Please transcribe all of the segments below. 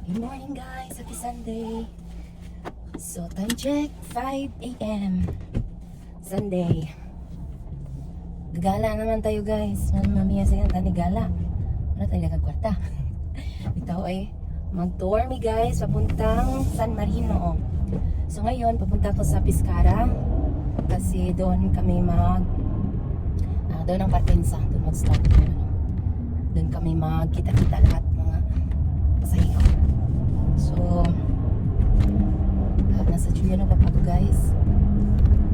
Good morning guys, happy Sunday. So time check, 5 a.m. Sunday. Gagala naman tayo guys. Mamaya sa yan, tani gala. Wala tayo nagkakwarta. Ito ay mag-tour mi guys, papuntang San Marino. So ngayon, papunta ko sa Piscara. Kasi doon kami doon ang Partensa. Doon mag-start. Doon kami magkita-kita lahat mga pasahero. So, nasa Juliano pa ako guys.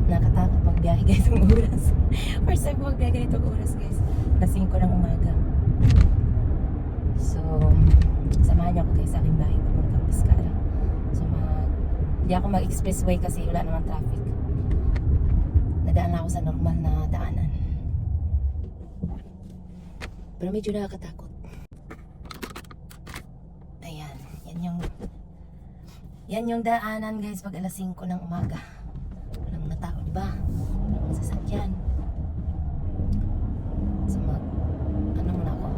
Nakatakot magbiyahe guys ng oras. First time ko magbiyahe ganitong oras guys. Alas 5 ng umaga. So, samahan niyo ako guys sa aking bahay papuntang Piscara. So, hindi ako mag-expressway kasi wala naman traffic. Nadaan na ako sa normal na daanan. Pero medyo nakakatakot. Ayan, yan yung daanan guys pag alas 5 ng umaga. Walang mga tao, diba? Walang mga sasakyan. So muna ako.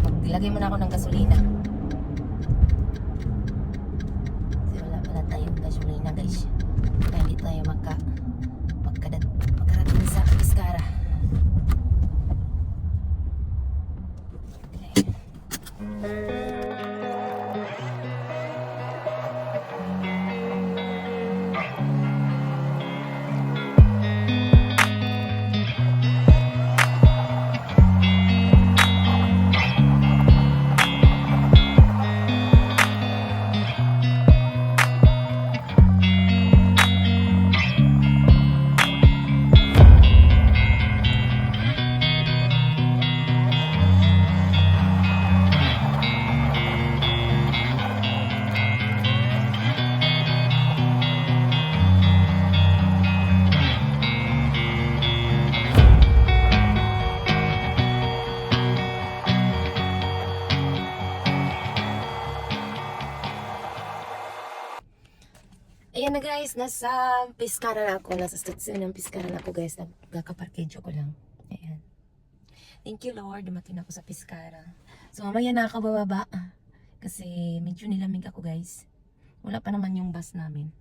Maglagay muna ako ng gasolina. Kasi wala pala tayong gasolina guys. Kaya hindi tayo magkarating sa Piscara. Ayan na guys, nasa Piscara na ako. Nasa station ng Piscara na ako guys. Nagkakaparkedyo ko lang. Ayan. Thank you Lord, dumating ako sa Piscara. So mamaya na ako bababa. Kasi medyo nilamig ako guys. Wala pa naman yung bus namin.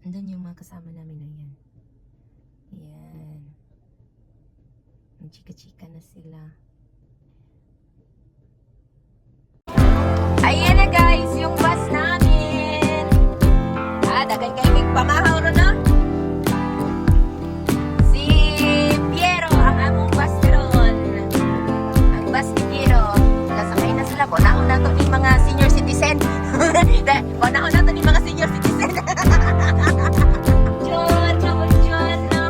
Andun yung mga kasama namin. Ayan. Ayan. Nagchika-chika na sila. Ayan na guys, yung bus namin. Dagay kay Mig pamahaw ro na. Si Piero ang among bus ron. Ang bus ni Piero. Nasakay na sila. Bonahon na to ni mga senior citizen. Bonahon na to ni mga senior citizen. John, John, no?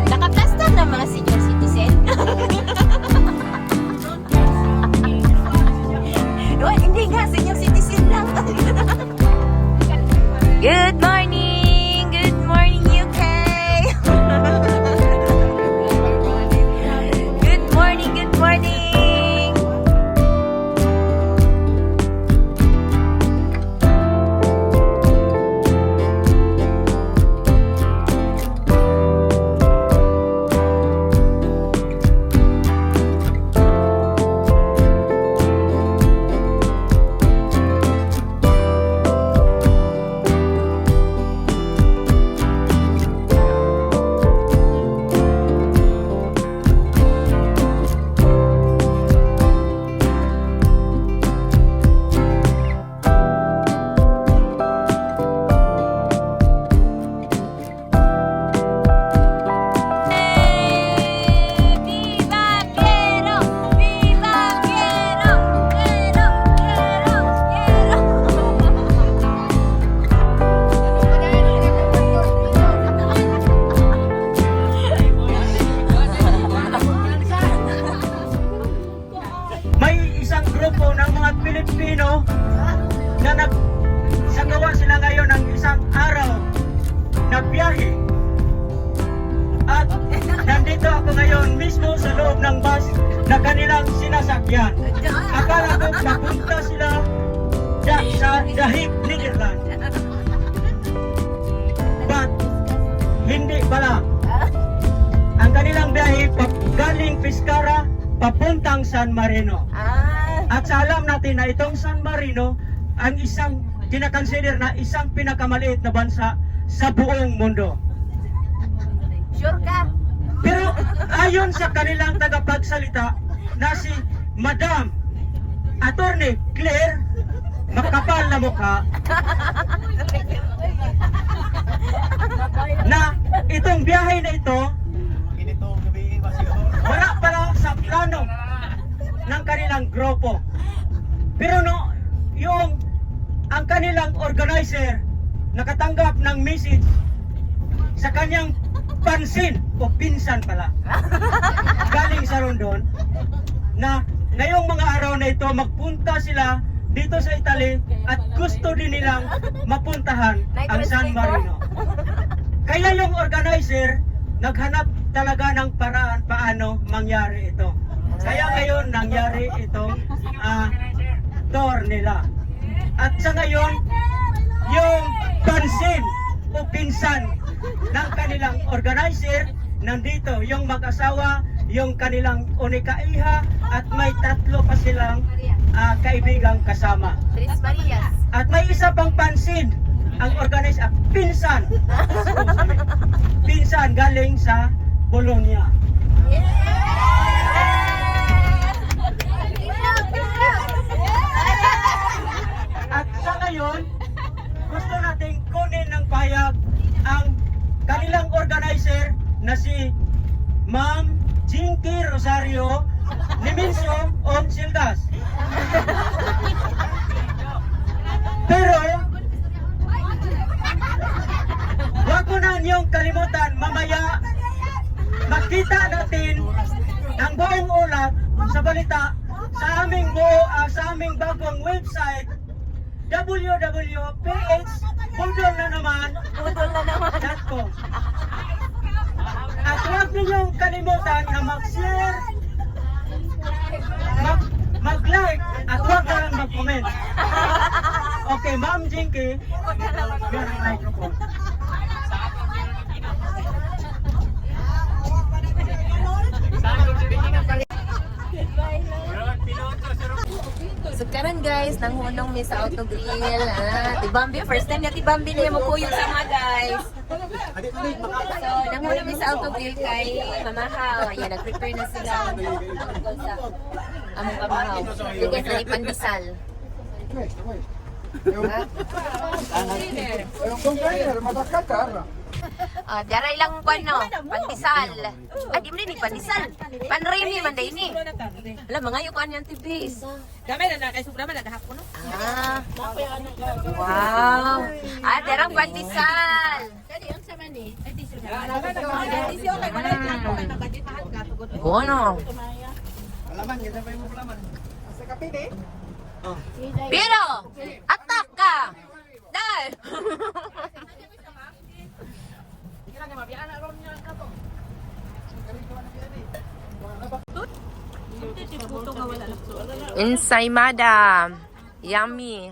Nakaplastan na mga senior citizen. Hindi nga, senior citizen lang. Good morning! Good morning, UK! Good morning, good morning! Pilipino na nagsagawa sila ngayon ng isang araw na biyahe. At nandito ako ngayon mismo sa loob ng bus na kanilang sinasakyan. Akala ko papunta sila sa The Hague, Netherlands. But hindi pala. Ang kanilang biyahe galing Piscara papuntang San Marino. Ah. At sa alam natin na itong San Marino ang isang kinakonsider na isang pinakamaliit na bansa sa buong mundo. Sure ka? Pero ayon sa kanilang tagapagsalita na si Madam Attorney Claire, makapal na mukha, na itong biyahe na ito wala pa lang sa plano ng kanilang grupo. Pero no, yung ang kanilang organizer nakatanggap ng message sa kanyang pansin o pinsan pala galing sa Rondon na ngayong mga araw na ito magpunta sila dito sa Italy at gusto din nilang mapuntahan ang San Marino. Kaya yung organizer naghanap talaga ng paraan paano mangyari ito. Kaya ngayon nangyari itong tour nila. At sa ngayon, yung pansin o pinsan ng kanilang organizer nandito, yung mag-asawa, yung kanilang unikaiha, at may 3 pa silang kaibigang kasama. Tres Marias. At may isa pang pansin ang organizer, pinsan. Pinsan galing sa Bologna. At sa ngayon, gusto nating kunin ng payag ang kanilang organizer na si Ma'am Jinky Rosario Niminso on Sildas. Pero wag mo na niyong kalimutan, mamaya makita natin ang buong ulat sa balita sa aming bagong website www.phbudol.com. At huwag ninyong kalimutan na mag-share, mag-like, at huwag na lang mag-comment. Okay, Ma'am Jinky, you're the microphone. So karon guys, nanghunong mi sa autogrill. Ti Bambi, first time na ti Bambi niya magkuyog sa mga guys. So nanghunong mi sa autogrill kay Mamahaw. Ayan, nag-prepare na sila sa among Mamahaw. Yung guys, na ipandesal. Daray lang ko no, pandesal. Di mo din pandesal. Panremi man day ni. Alam mga yung kanyan tibis. Gamay na kay sobra man nagahapon no. Wow. Darang pandesal. Bono. Pero atak ka. Dahil. Ensaymada. Yummy.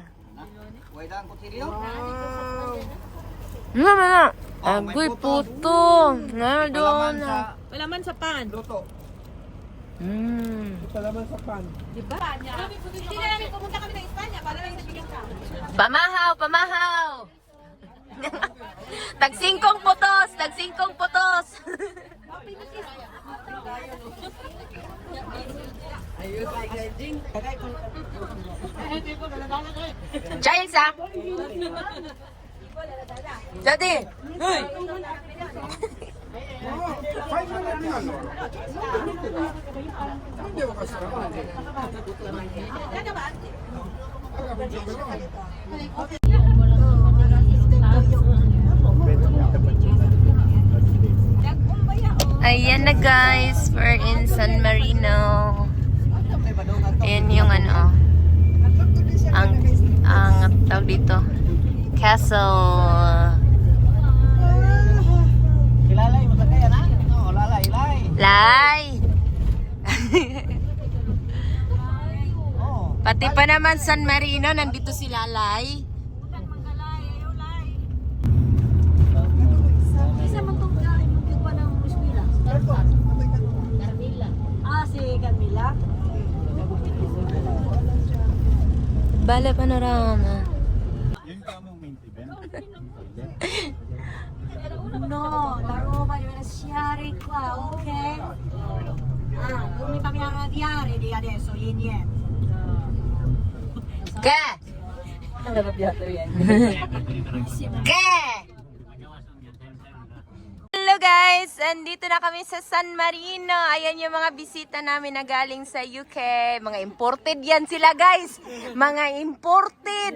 Mana? Agoy puto. Na doon. Wala man sa pan. Diba? Hindi na namin pumunta kami ng Espanya para lang nabigyan ka. Pamahaw, pamahaw. Tagsingkong putos, tagsingkong putos. Giles ah. Jadi. Ayan na guys, we're in San Marino. Ayan yung ano, ang tawag dito, castle. Kilalay mo sa kaya na? Oo, lalay. Lay! Oo. Pati pa naman San Marino, nandito si Lalay. Isa man itong magkikwa ng Eskwela. Si Camila. Bale Panorama. No, la roba deve lasciare qua, ok? Ah, non mi fammi arrabbiare di adesso, niente. Che? Che? Hello guys! Andito na kami sa San Marino. Ayan yung mga bisita namin na galing sa UK. Mga imported yan sila guys. Mga imported.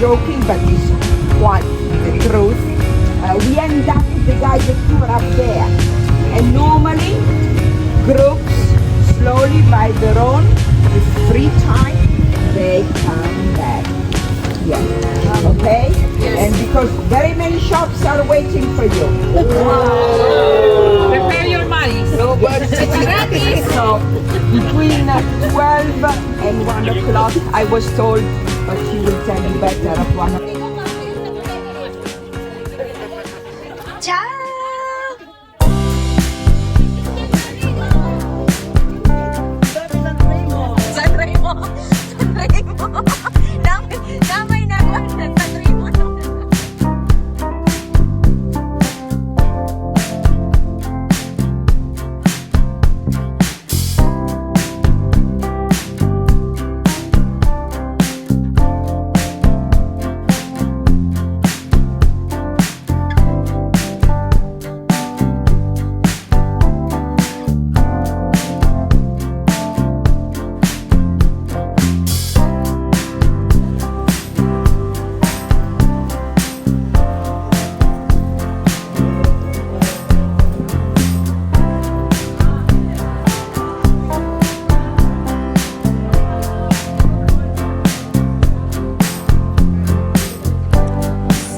Joking, but it's quite the truth. We end up with the guys that tour up there, and normally groups slowly by their own, with free time, they come back. Yeah. Okay. And because very many shops are waiting for you. Prepare your money. So, but so between 12 and 1 o'clock, I was told, but she will tell you better at 1 o'clock. Ciao! Sanremo! Sanremo! Damay na ako sa Sanremo.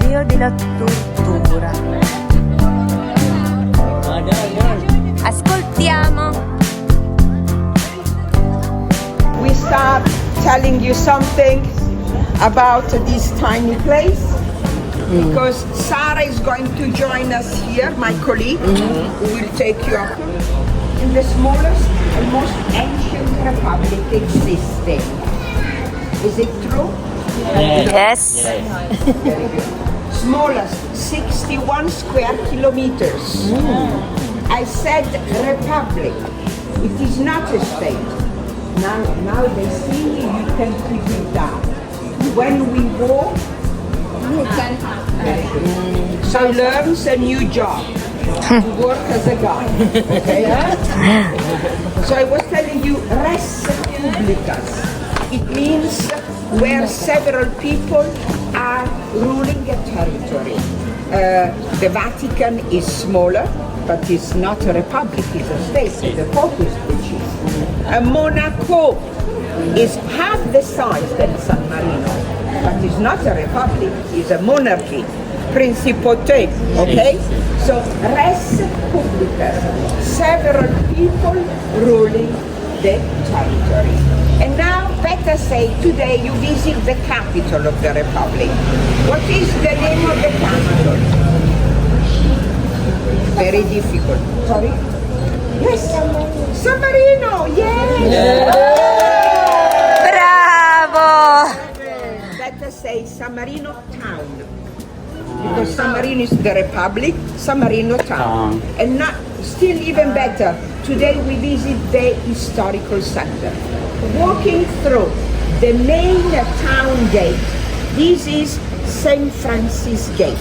Museo della Tortura. Ascoltiamo. We start telling you something about this tiny place because Sarah is going to join us here, my colleague, who will take you up in the smallest and most ancient republic existing. Is it true? Yes. Very good. Smallest, 61 square kilometers. I said republic. It is not a state. Now they see you can keep it down. When we go, you can. Very good. So learns a new job. To work as a guide. Okay? So I was telling you, res publicas. It means where several people are ruling a territory. The Vatican is smaller, but it's not a republic, it's a state, the Pope is the chief. Monaco is half the size than San Marino, but it's not a republic, it's a monarchy, principauté, okay? So, res publicas, several people ruling the territory. And now, better say, today you visit the capital of the Republic. What is the name of the capital? Very difficult. Sorry? Yes. San Marino, yes! Bravo! Better say San Marino town. Because San Marino is the Republic, San Marino town. And not, still even better, Today we visit the historical center. Walking through the main town gate, this is St. Francis Gate.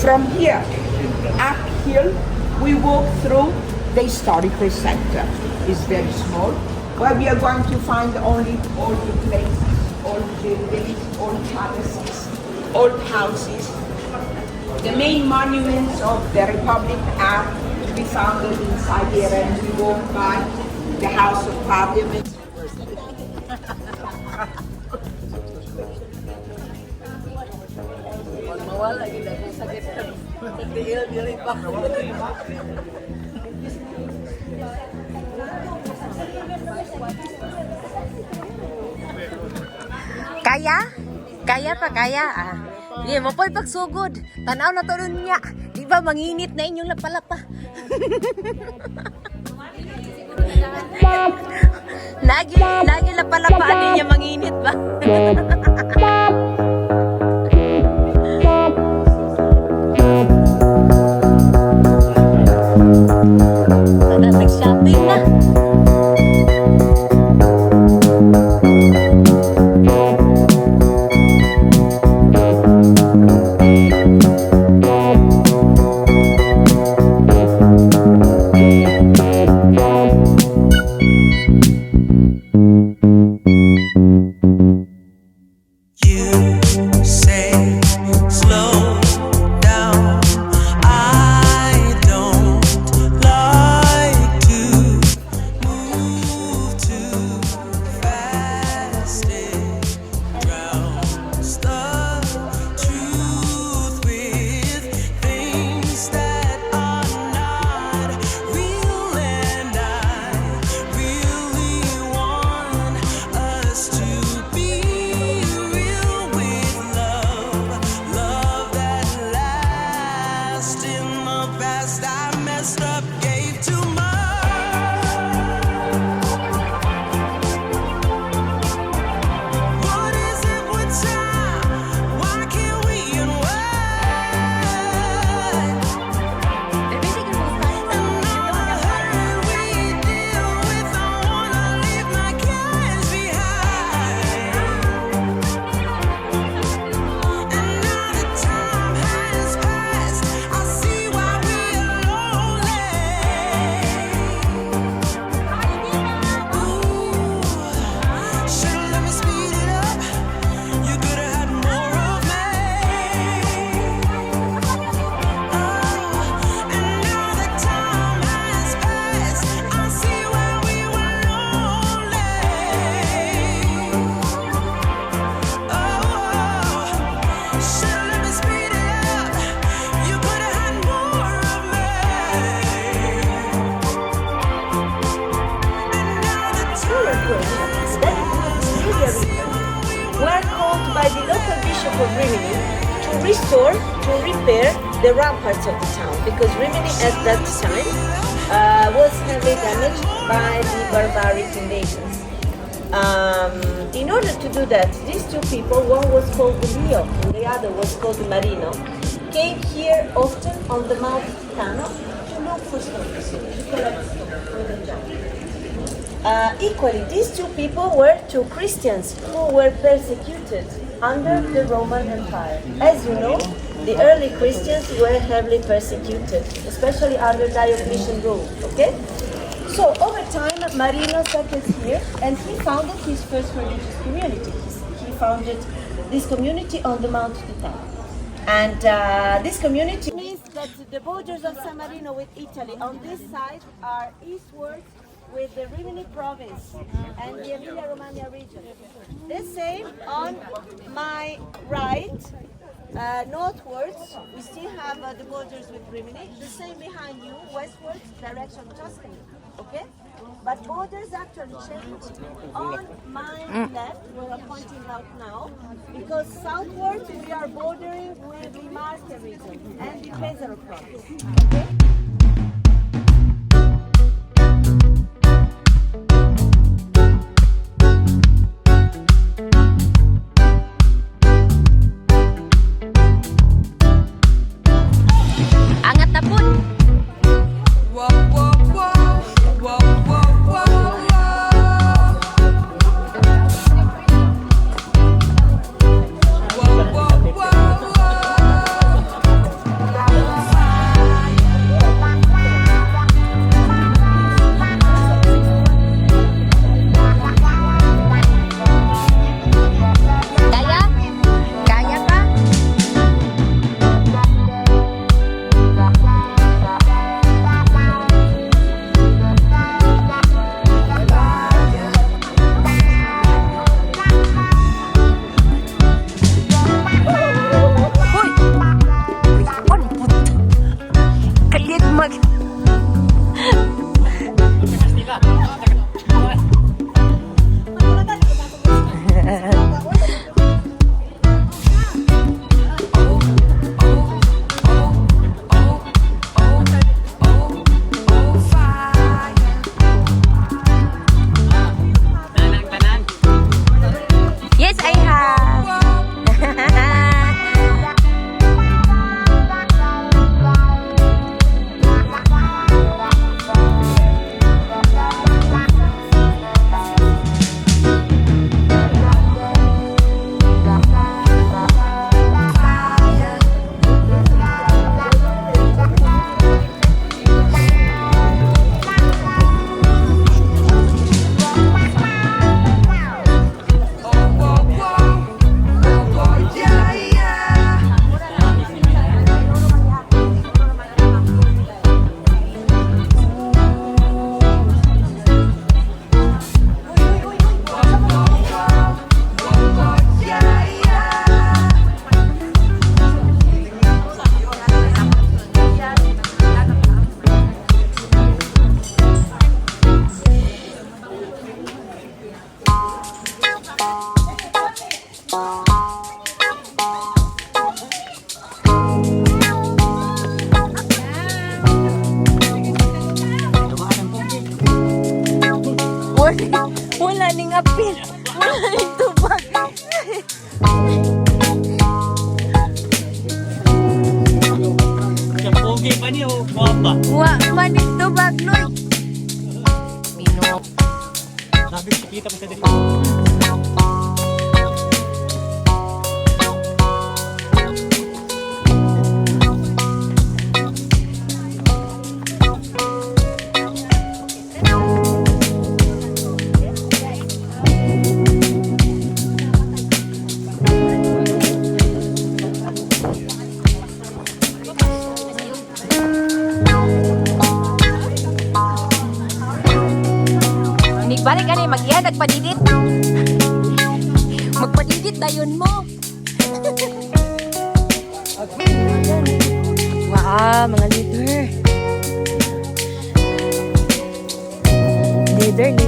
From here, uphill, we walk through the historical center. It's very small, where we are going to find only old places, old buildings, old palaces, old houses. The main monuments of the Republic are to be found inside here, and we walk by the House of Parliament. Kaya? Kaya pa, kaya. Ah. Hindi, mapoy pagsugod. Tanaw na to nun niya. Di ba, manginit na inyong lapalapa. lagi lapalapa din niya manginit ba? Nag-shopping na. By the local bishop of Rimini to restore, to repair the ramparts of the town, because Rimini at that time was heavily damaged by the barbaric invasions. In order to do that, these two people, one was called Leo and the other was called Marino, came here often on the Mount Titano to look for stones, to collect stones for the job. Equally, these two people were two Christians who were persecuted under the Roman Empire. As you know, the early Christians were heavily persecuted, especially under Diocletian rule, okay? So over time, Marino settled here and he founded his first religious community. He founded this community on the Mount Titano. And this community means that the borders of San Marino with Italy on this side are eastwards with the Rimini province and the Emilia-Romagna region. The same on my right, northwards, we still have the borders with Rimini. The same behind you, westwards, direction Tuscany, okay? But borders actually change on my left, where I'm pointing out now, because southwards we are bordering with the Marche region and the Pesaro province, okay? Angat na po. Whoa, whoa, whoa, whoa. Wala ning apil. Wala ning tubag. Pogi pa niyo, guwapa. Wa maning tubag, Loy. Minok. Sabi ko, kita mo sa dito. Balik ka na, mag-iya, nagpadidit. Magpadidit, dayon mo. Wow, mga leader. Leader.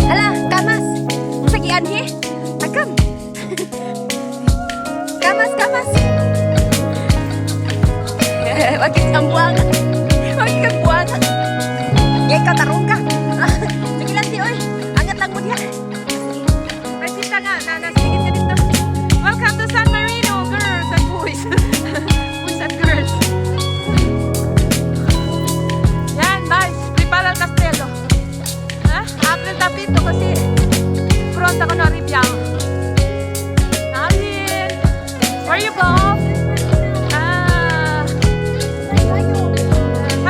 Hala, kamas. Sagian he. Takam. Kamas. Bakit kang buwangan? Yay, ikaw tarong ka. Sige lang, oy. Angat lang mo diyan. Pagkita nga, nasigit ka dito. Welcome to San Marino, girls and boys. Boys and girls. Yan, guys. Prepara al Castello. Ha? Apre el tapito kasi pronto ako na Ribiang. Narin! Where you go?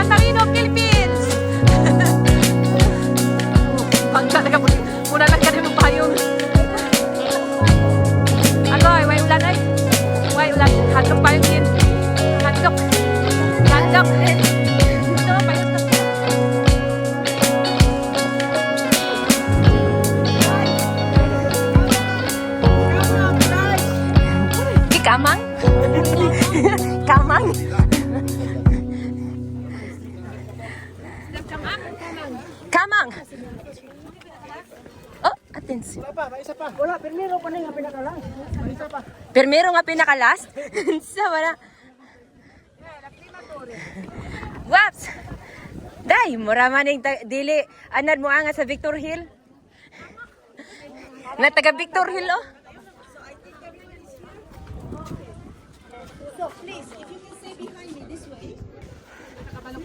San Marino, Philippines! Pag talaga muna lang ganun yung payong. Agoy, way ulan ay. Way ulan. Handok payong din. Handok. Ito, payong to. Di kamang? Kamang? Kamang! Oh, attention. Wala, primero pa na yung pinakalang. Primero nga pinaka-last? Sa wala. Waps! Day, mura man yung dili. Anad mo nga sa Victor Hill? Na taga Victor Hill, oh. So please, if you can stay behind me this way. Here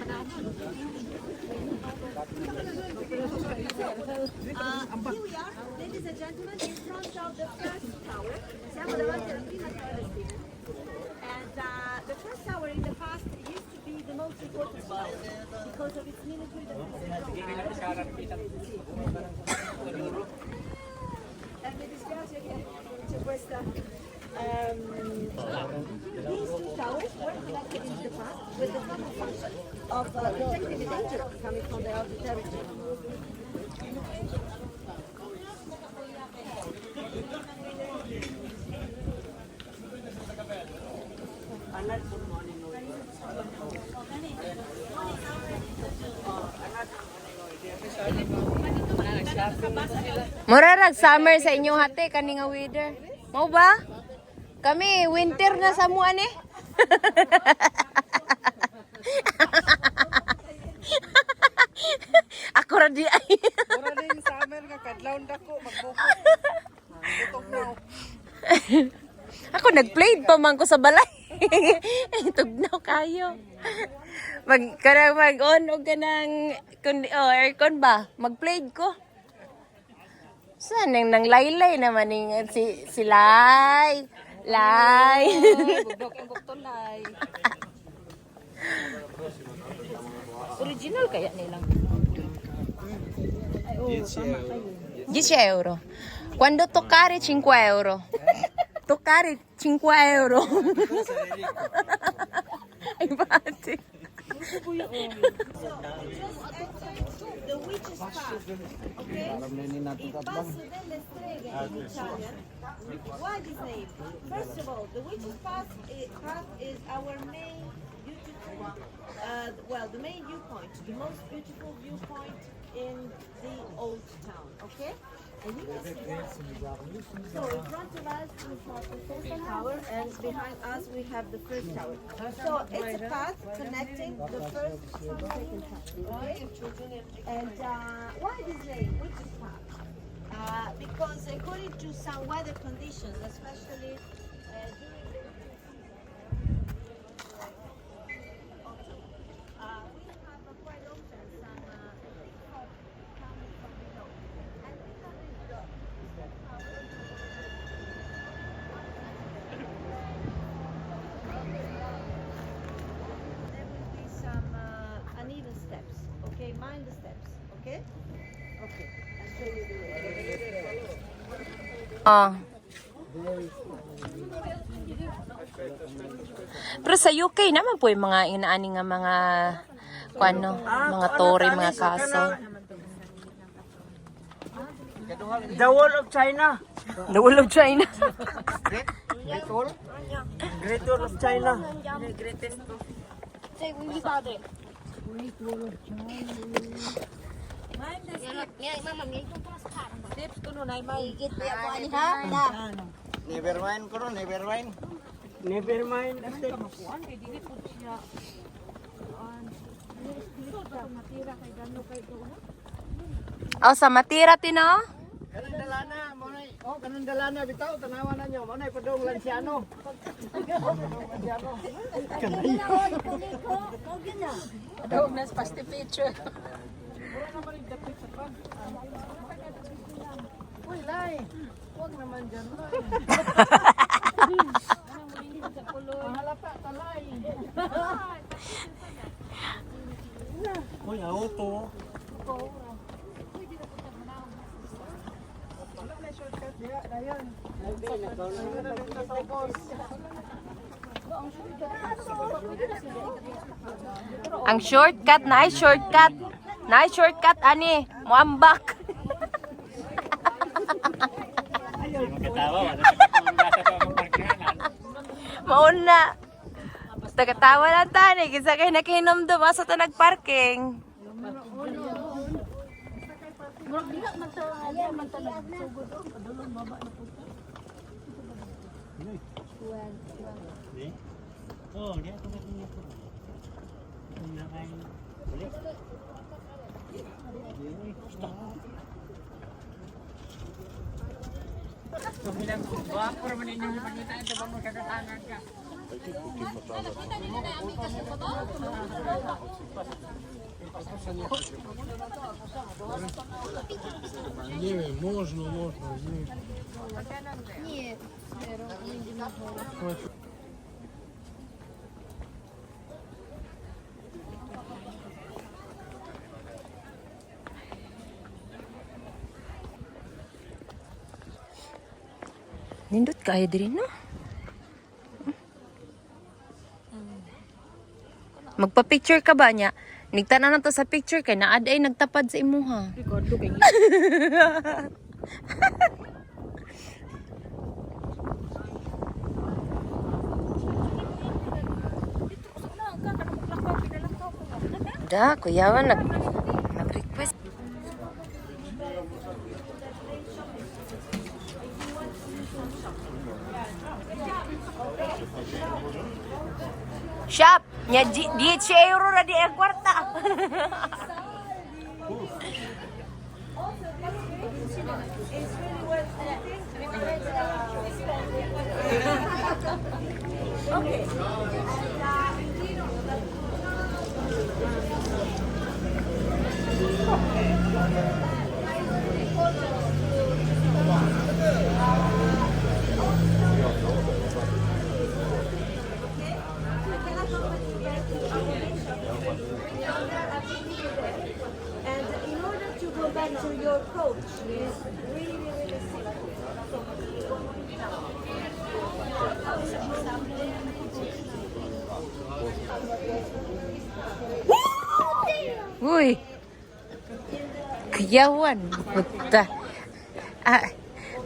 we are, ladies and gentlemen, in front of the first tower. Siamo davanti alla prima torre. And the first tower in the past used to be the most important tower because of its military mi dispiace che c'è questa. These two towers were connected in the past with the common function of protecting the danger coming from the outer territory. Murarag summer sa inyong hati kani nga weather. Mao ba? Kami winter na sa mua ni. Ako ra di ay. Mura din summer nga, kadlaw dako, magbuko. Gutom na. Ako nagplayed pa man ko sa balay. Tugnaw kayo. Mag-on og kanang aircon ba? Mag-played ko. Saan nang laylay naman si Lay. Lay. Bugdok ang bukton lay. Original kaya nilang. 10 euro. Quando toccare 5 euro. Toccare 5 euro. Ay, bati. The witch's path, okay? Il passo delle streghe in Italian. Why this name? First of all, the witch's path is our main beautiful, the main viewpoint, the most beautiful viewpoint in the old town, okay? And you can see that. So in front of us tower, and behind us we have the first tower. So it's a path connecting the first and second tower. Okay? And why this name? Which is path? Because according to some weather conditions, especially during the we have quite often some fog coming from below. And we have this dot. There will be some uneven steps. Okay, mind the steps. Okay? Okay. I'll show you the way. Pero sa UK naman po yung mga inaani nga mga kuano, mga tore, mga kaso. The Wall of China. The Wall of China. Great Wall of China. Never mind ko ron, never mind. Never mind. Oh, sa Matira tino? Kanang dalana, monay. Oh, kanang dalana bitaw, tanawan na nyo. Monay padong Lanciano. Dog nas pasti picture. Uy, lay. Huwag naman dyan, lay. Mahalata, talay. Uy, auto. Ang shortcut, nice shortcut. Nice shortcut ani, muambak. Mauna. Basta katawa lang tani, kisa kayo nakinom doon, masa ta nagparking. Oh, dia tu katanya tu. Nie, można. Nindot kaya din no? Magpa-picture ka ba niya? Nigtanan na to sa picture kay naad ay nagtapad sa imuha. Da, kuyawan nag-request. Shop, nya 10 euro na di ang kwarta. And in order to go back to your coach, is really simple. Uy. Kuyawan. Puta.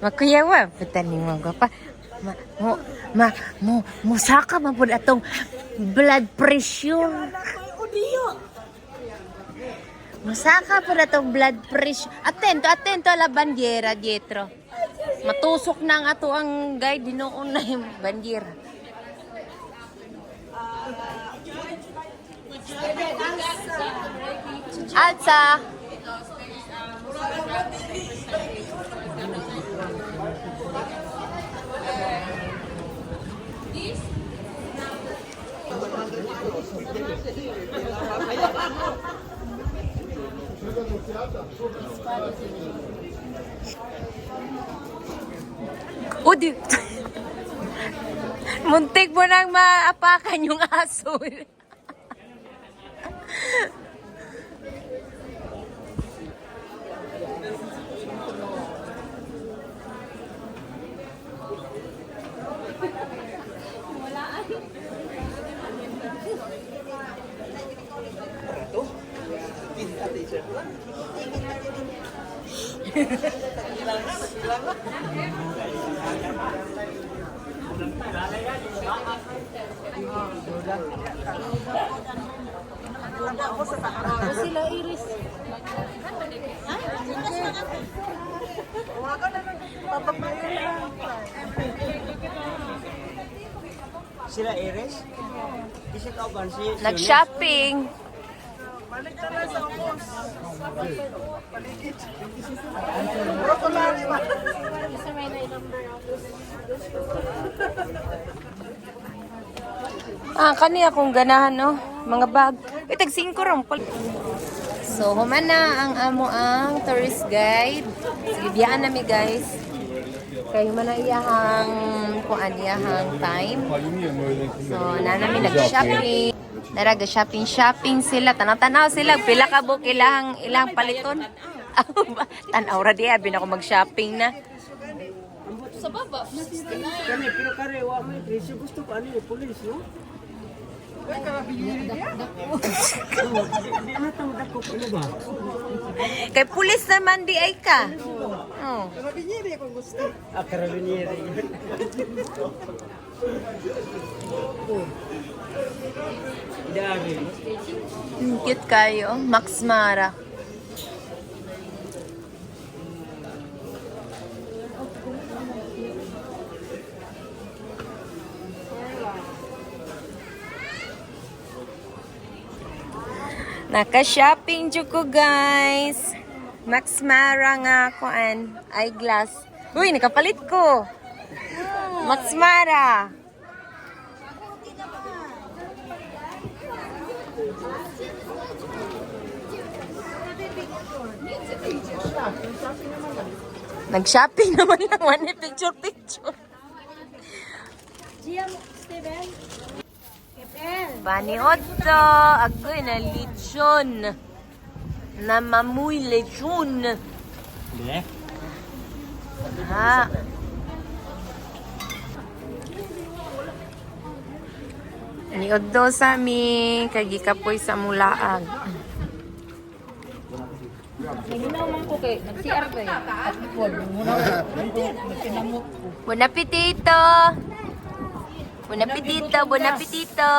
Makuyawan. Puta ni mo pa. Musaka man po atong blood pressure. Musaka po atong blood pressure. Atento la bandiera dietro. Matusok na ang ato ang guide dinoon na yung bandir. Alsa. Udi. Muntik mo nang maapakan yung aso. Sila Iris. Sila Iris? Isa ka ba si Nag-shopping. Kani akong ganahan, no? Mga bag. Tag 5 ron. So, human na ang amo ang tourist guide. Sige, biyaan nami guys. Kaya human na iyahang kuan iyahang time. So, na namin nag-shopping. Naraga shopping sila. Tanaw-tanaw sila. Pila ka buk ilang paliton. Tanaw ra di abi na ako mag-shopping na. Kami, pinakarewa mo yung presyo. Gusto ko ano yung police, no? Hindi na tangdak ko ano ba? Kay pulis naman di ay ka. Oh. Ah, karabinieri. Dari. Cute kayo. Max Mara. Naka-shopping jud ko guys. Max Mara nga kuan, eyeglass. Uy, nakapalit ko. Max Mara. Nag-shopping naman lang. One picture. Bani Otto, agoy na lechon. Na mamuy lechon. Hindi. Ha. Ni Otto sa mi kay gikapoy sa mulaag. Buon appetito. Buon appetito.